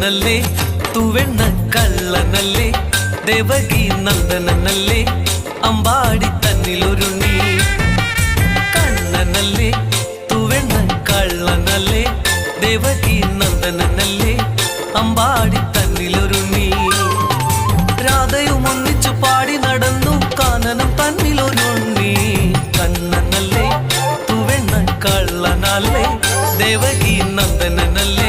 കണ്ണനല്ലേ തൂവെണ്ണ കള്ളനല്ലേ ദേവകി നന്ദനല്ലേ അമ്പാടി തന്നിലൊരുണ്ണി. കണ്ണനല്ലേ തൂവെണ്ണ കള്ളനല്ലേ ദേവകി നന്ദനല്ലേ അമ്പാടി തന്നിലൊരുണ്ണി. രാധയും ഒന്നിച്ചു പാടി നടന്നു കാനനം തന്നിലൊരുണ്ണി. കണ്ണനല്ലേ തൂവെണ്ണ കള്ളനല്ലേ ദേവകി നന്ദനല്ലേ